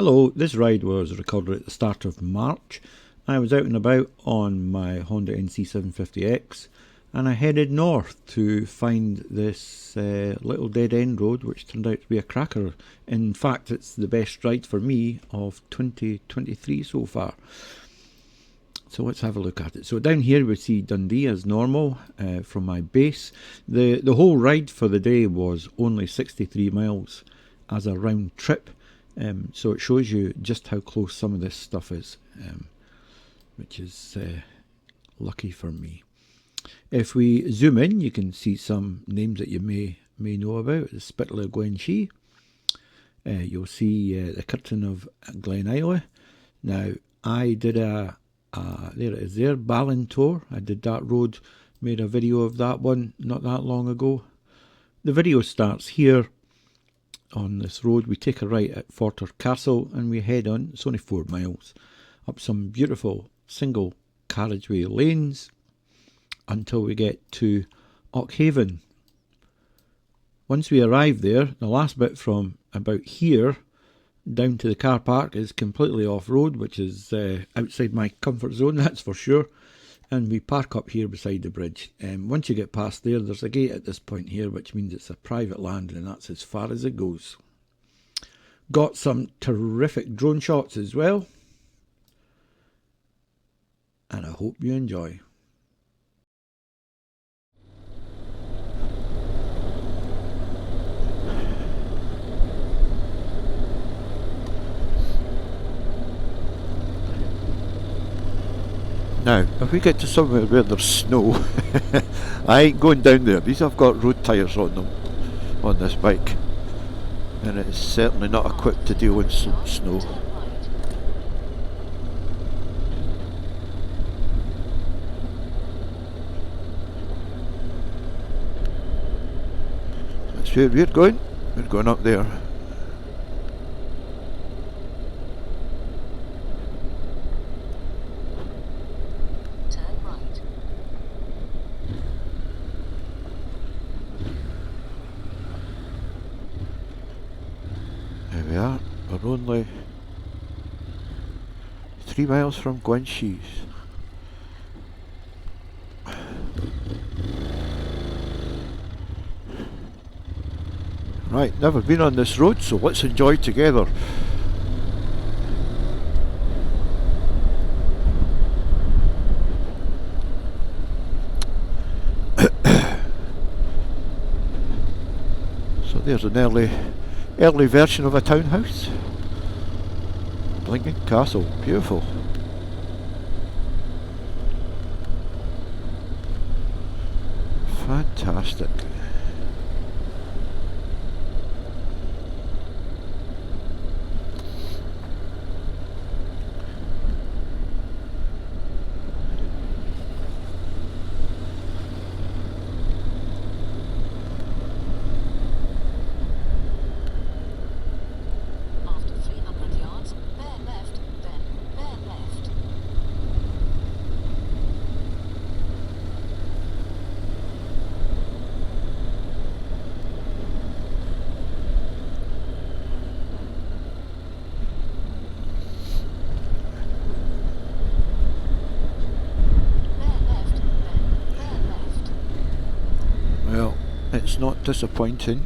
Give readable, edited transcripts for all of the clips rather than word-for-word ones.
Hello, this ride was recorded at the start of March. I was out and about on my Honda NC750X and I headed north to find this little dead end road, which turned out to be a cracker. In fact, it's the best ride for me of 2023 so far. So let's have a look at it. So down here we see Dundee as normal from my base. The whole ride for the day was only 63 miles as a round trip. So it shows you just how close some of this stuff is, which is lucky for me. If we zoom in, you can see some names that you may know about. The Spittal of Gwenshee. You'll see the Curtain of Glen Isle. Now, I did there it is there, Ballintor. I did that road, made a video of that one not that long ago. The video starts here. On this road we take a right at Forter Castle and we head on, it's only 4 miles, up some beautiful single carriageway lanes until we get to Auchaven. Once we arrive there, the last bit from about here down to the car park is completely off-road, which is outside my comfort zone, that's for sure. And we park up here beside the bridge. Once you get past there, there's a gate at this point here, which means it's a private land, and that's as far as it goes. Got some terrific drone shots as well, and I hope you enjoy. Now, if we get to somewhere where there's snow, I ain't going down there. These have got road tyres on them, on this bike, and it is certainly not equipped to deal with snow. That's where we're going. We're going up there. There we are, we're only 3 miles from Gwenshee. Right, never been on this road, so let's enjoy together. So there's an early version of a townhouse. Blinking Castle, beautiful. Fantastic. Well, it's not disappointing.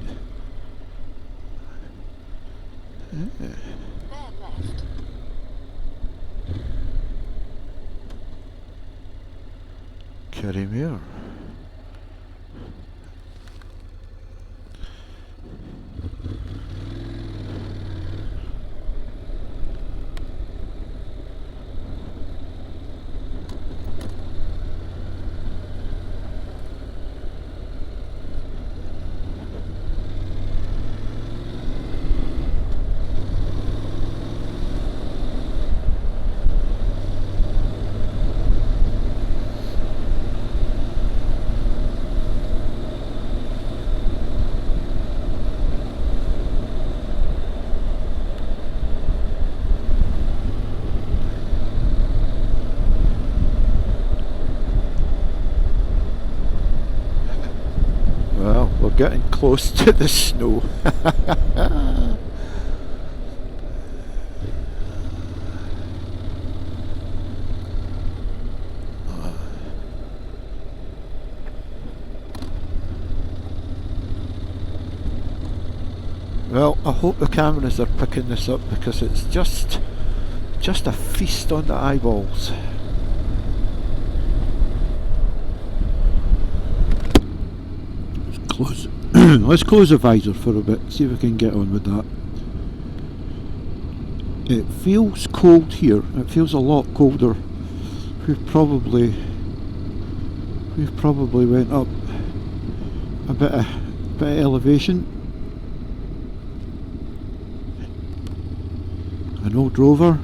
Carrymere. Getting close to the snow. Well, I hope the cameras are picking this up, because it's just a feast on the eyeballs. Let's close let's close the visor for a bit, see if we can get on with that. It feels cold here. It feels a lot colder. We've probably went up a bit of elevation. An old Rover.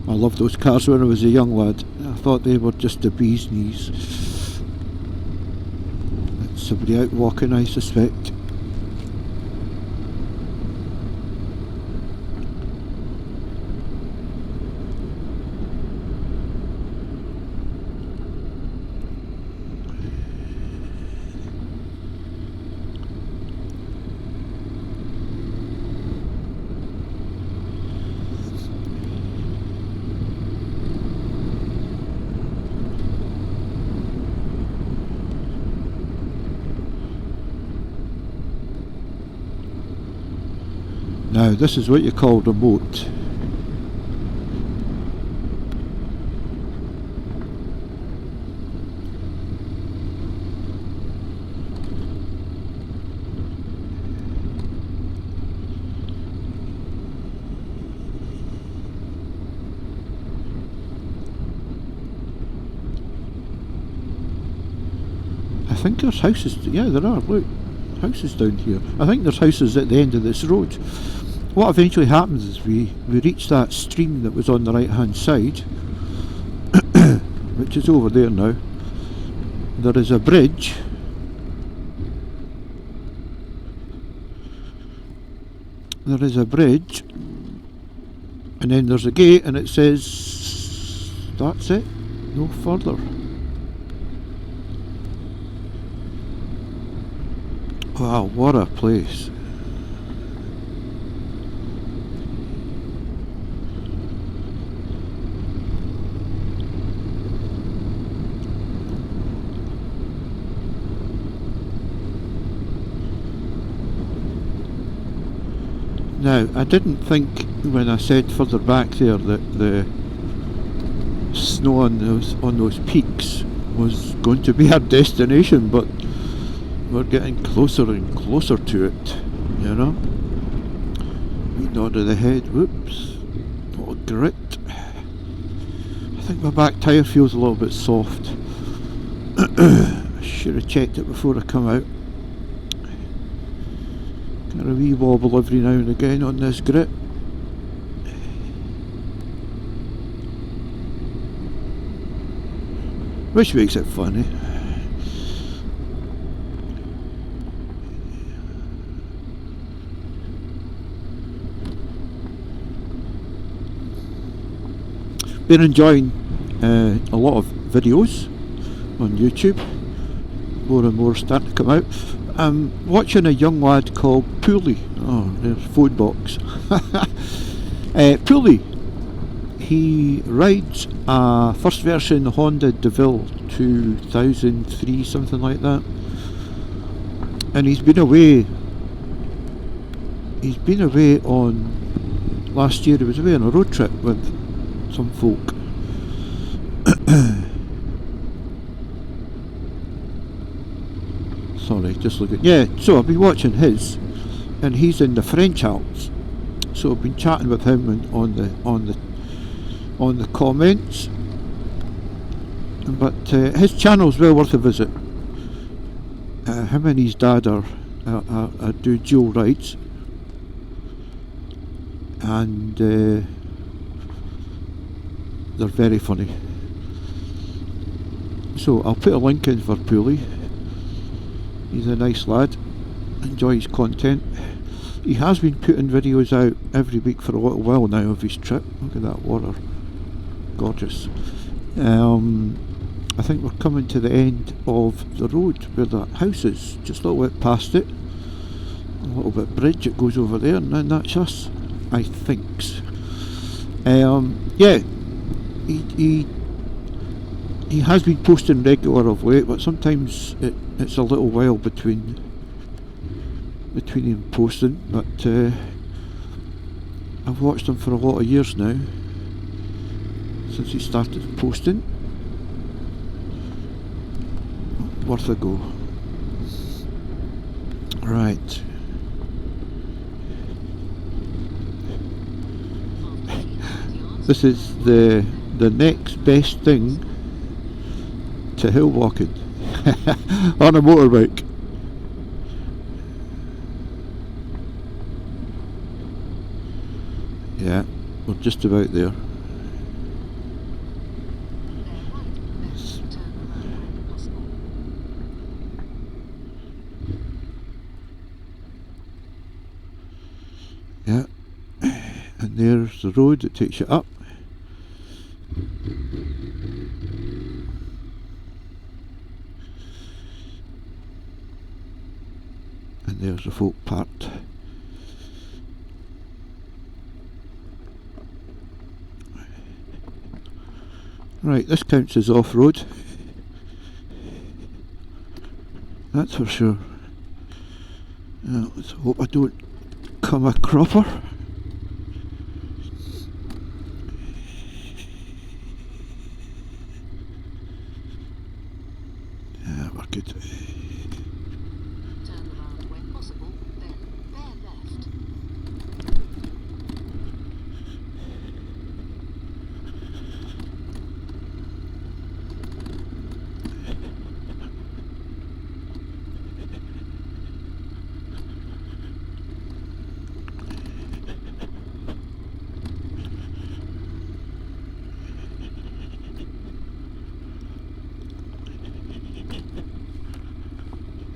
I loved those cars when I was a young lad. I thought they were just the bee's knees. That's somebody out walking, I suspect. Now this is what you call remote. I think there's houses, yeah there are, look, houses down here. I think there's houses at the end of this road. What eventually happens is we reach that stream that was on the right hand side, which is over there now. There is a bridge. There is a bridge, and then there's a gate, and it says that's it, no further. Wow, what a place. Now, I didn't think when I said further back there that the snow on those peaks was going to be our destination, but we're getting closer and closer to it, you know. We nod of the head, whoops, little grit. I think my back tyre feels a little bit soft. I should have checked it before I come out. Got a wee wobble every now and again on this grit. Which makes it funny. Been enjoying a lot of videos on YouTube. More and more starting to come out. I'm watching a young lad called Pulley. Oh, there's phone box. Pulley. He rides a first version Honda DeVille 2003, something like that. And he's been away. He's been away on last year. He was away on a road trip with some folk. Sorry, just looking. Yeah, so I've been watching his, and he's in the French Alps. So I've been chatting with him and on the comments. But his channel's well worth a visit. Him and his dad are do dual rides, and they're very funny. So I'll put a link in for Pulley. He's a nice lad, enjoy his content. He has been putting videos out every week for a little while now of his trip. Look at that water, gorgeous. I think we're coming to the end of the road where that house is, just a little bit past it. A little bit bridge that goes over there, and then that's us, I think. Yeah, he has been posting regular of late, but sometimes it's a little while between between him posting, but I've watched him for a lot of years now, since he started posting. Worth a go. Right. This is the next best thing to hill walking on a motorbike. Yeah, we're just about there. Yeah, and there's the road that takes you up. And there's the folk parked. Right, this counts as off-road. That's for sure. Now, let's hope I don't come a cropper. Yeah, we're good. Turn around when possible, then bear left.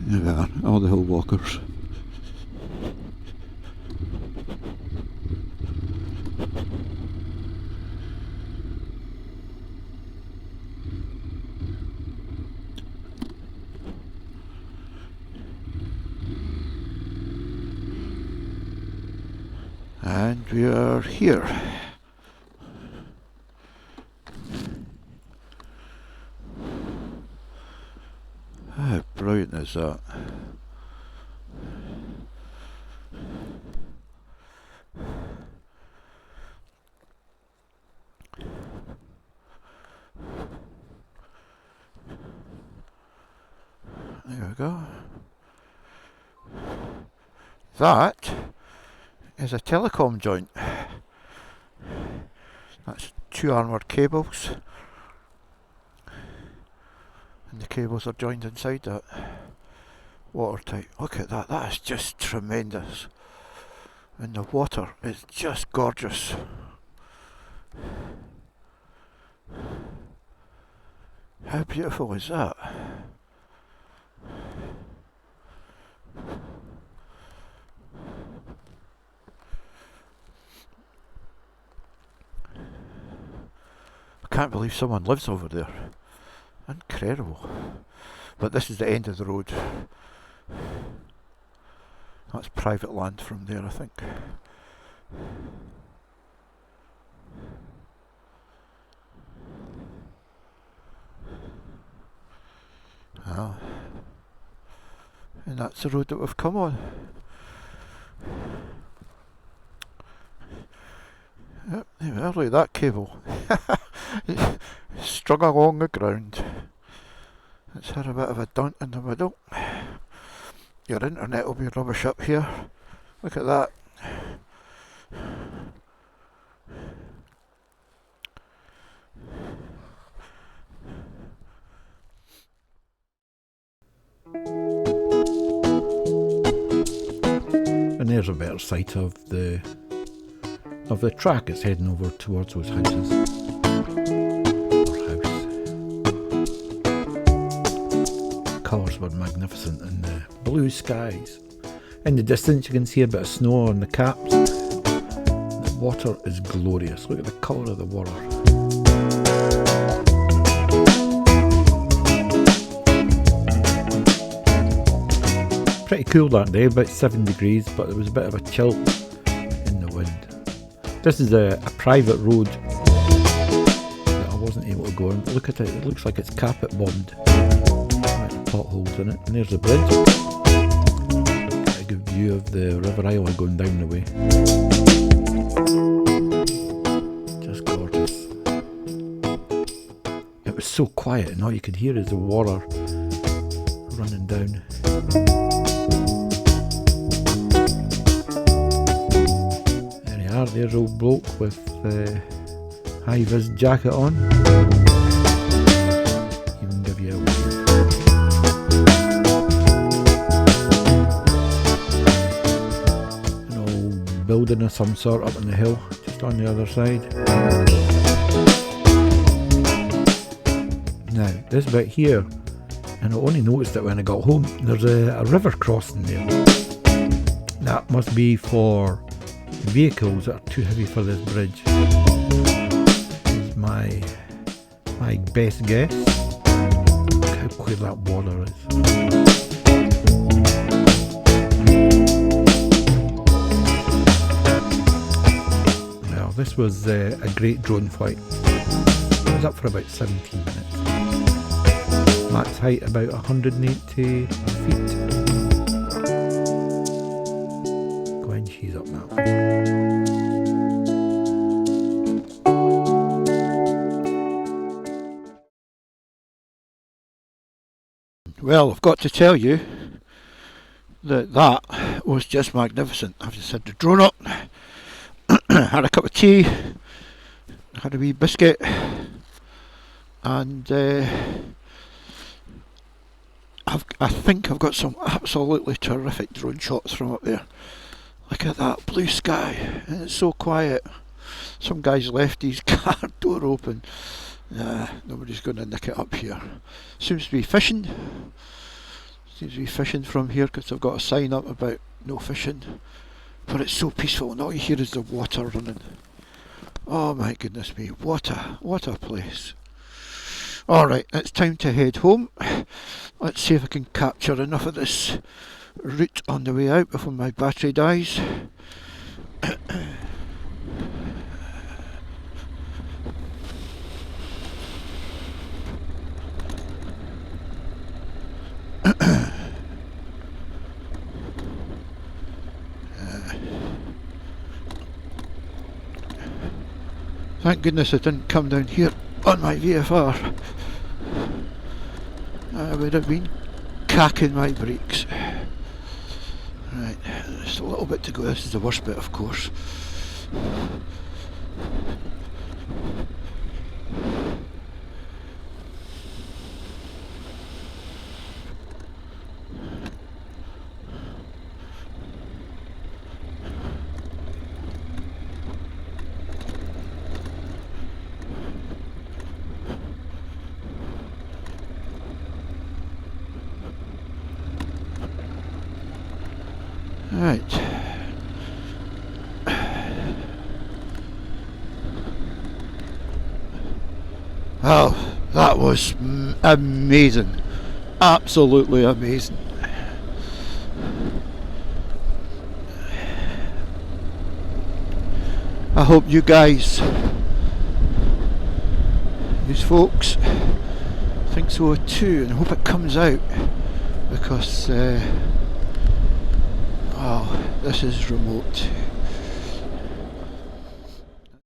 There we are, all the hill walkers. And we are here. How brilliant is that? There we go. That is a telecom joint. That's 2 armoured cables, and the cables are joined inside that. Watertight. Look at that, that is just tremendous. And the water is just gorgeous. How beautiful is that? I can't believe someone lives over there. Incredible. But this is the end of the road. That's private land from there, I think. Oh. And that's the road that we've come on. Yep, there we are, look at that cable. Strung along the ground. It's had a bit of a dunt in the middle. Your internet will be rubbish up here. Look at that. And there's a better sight of the track. It's heading over towards those houses. Or house. Colours were magnificent in the blue skies. In the distance you can see a bit of snow on the caps. The water is glorious. Look at the colour of the water. Pretty cool that day, about 7 degrees, but there was a bit of a chill in the wind. This is a private road that I wasn't able to go on. Look at it, it looks like it's carpet bombed. Right, potholes in it, and there's the bridge. Get a good view of the River Isle going down the way. Just gorgeous. It was so quiet and all you could hear is the water running down. There you are, there's old bloke with high-vis jacket on. Even give you a wave. An old building of some sort up on the hill, just on the other side. Now, this bit here, and I only noticed it when I got home, there's a river crossing there. That must be for vehicles that are too heavy for this bridge. Is my best guess. Look how clear that water is. Well, this was a great drone flight. I was up for about 17 minutes. Max height about 180 feet. Gwen, she's up that way. Well, I've got to tell you that that was just magnificent. I've just had the drone up, had a cup of tea, had a wee biscuit, and I think I've got some absolutely terrific drone shots from up there. Look at that blue sky, and it's so quiet. Some guy's left his car door open. Nobody's going to nick it up here. Seems to be fishing. Seems to be fishing from here because I've got a sign up about no fishing. But it's so peaceful and all you hear is the water running. Oh my goodness me, what a place. Alright, it's time to head home. Let's see if I can capture enough of this route on the way out before my battery dies. Thank goodness I didn't come down here on my VFR. I would have been cacking my brakes. Right, just a little bit to go. This is the worst bit, of course. Right. Oh, that was amazing. Absolutely amazing. I hope you guys, these folks, think so too, and I hope it comes out because oh, this is remote.